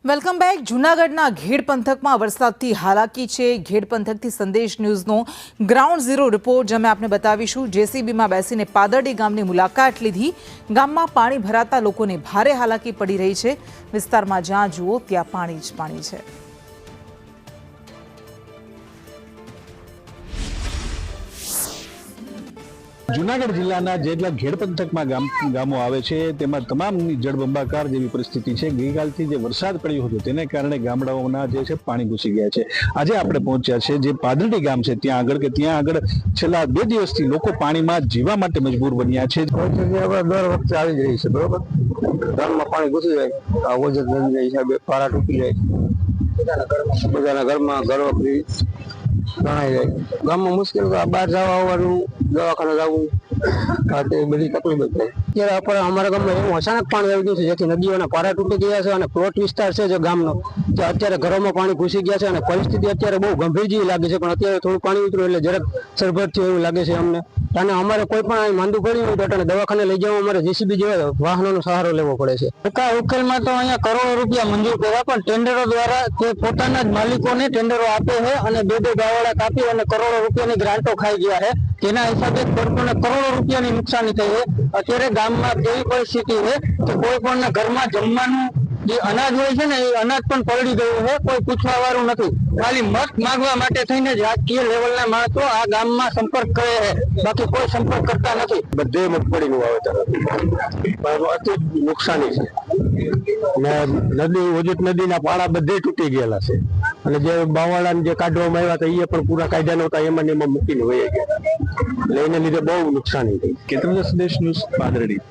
Welcome back. જૂનાગઢના ઘેડ પંથકમાં વરસાદથી હાલાકી છે। ઘેડ પંથકથી સંદેશ ન્યૂઝનો ગ્રાઉન્ડ ઝીરો રિપોર્ટ અમે આપને બતાવીશું। જેસીબીમાં બેસીને પાદરડી ગામની મુલાકાત લીધી। ગામમાં પાણી ભરાતા લોકોને ભારે હાલાકી પડી રહી છે। વિસ્તારમાં જ્યાં જુઓ ત્યાં પાણી જ પાણી છે। જૂનાગઢ જિલ્લાના જેટલા ઘેડ પંથકમાં ગામો આવે છે તેમાં તમામની જળબંબાકાર જેવી પરિસ્થિતિ છે। ગઈકાલથી જે વરસાદ પડ્યો હતો તેને કારણે ગામડાઓના જે છે પાણી ઘૂસી ગયા છે। આજે આપણે પહોંચ્યા છે જે પાદરડી ગામ છે ત્યાં આગળ છેલ્લા 2 દિવસથી લોકો પાણીમાં જીવવા માટે મજબૂર બન્યા છે। દર વખતે આવી જ રહી છે, બરોબર। ગામમાં પાણી ઘૂસી જાય, આ ઓજત નદીના હિસાબે પારા તૂટી જાય, બધાના ઘરમાં ઘર વખરી તણાઈ જાય। ગામમાં મુશ્કેલ બહાર જવા આવવાનું, દવાખાને જવું, તે બધી તકલીફ જ થાય। અત્યારે અમારા ગામમાં એવું અચાનક પાણી આવી ગયું છે જેથી નદીઓના પારા તૂટી ગયા છે અને પ્લોટ વિસ્તાર છે જે ગામનો જે અત્યારે ઘરોમાં પાણી ઘૂસી ગયા છે અને પરિસ્થિતિ અત્યારે બહુ ગંભીર જેવી લાગે છે। પણ અત્યારે થોડું પાણી ઉતર્યું એટલે જરાક સરભર થયું એવું લાગે છે અમને। અને અમારે કોઈ પણ માંદું પડ્યું હોય તો દવાખાને લઈ જવા અમારે જેસીબી જેવા વાહનોનો સહારો લેવો પડે છે। ટકા ઉકેલમાં તો અહીંયા કરોડો રૂપિયા મંજૂર કર્યા પણ ટેન્ડરો દ્વારા તે પોતાના જ માલિકોને ટેન્ડરો આપે છે અને 2 ગાવાડા કાપી અને કરોડો રૂપિયાની ગ્રાન્ટો ખાઈ ગયા છે। તેના હિસાબે ખેડૂતોને કરોડો રૂપિયાની નુકસાની થઈ છે। અત્યારે ગામમાં એવી પરિસ્થિતિ છે કે કોઈ પણ ઘરમાં જમવાનું જે અનાજ હોય છે ને એ અનાજ પણ પલળી ગયું છે, કોઈ પૂછવા વાળું નથી। ખાલી મત માંગવા માટે થઈને જ રાજકીય લેવલના માણસો આ ગામમાં સંપર્ક કરે છે, બાકી કોઈ સંપર્ક કરતા નથી। બધે મગફળીનું વાવેતર અતિ નુકસાની છે ને નદી ઓજત નદીના પાળા બધે તૂટી ગયેલા છે અને જે બાવાળાને જે કાઢવામાં આવ્યા હતા એ પણ પૂરા કાયદા નહોતા, એમાં મૂકીને વહી ગયા એટલે એને લીધે બહુ નુકસાની થઈ। કેતન સંદેશ ન્યૂઝ પાદરડી।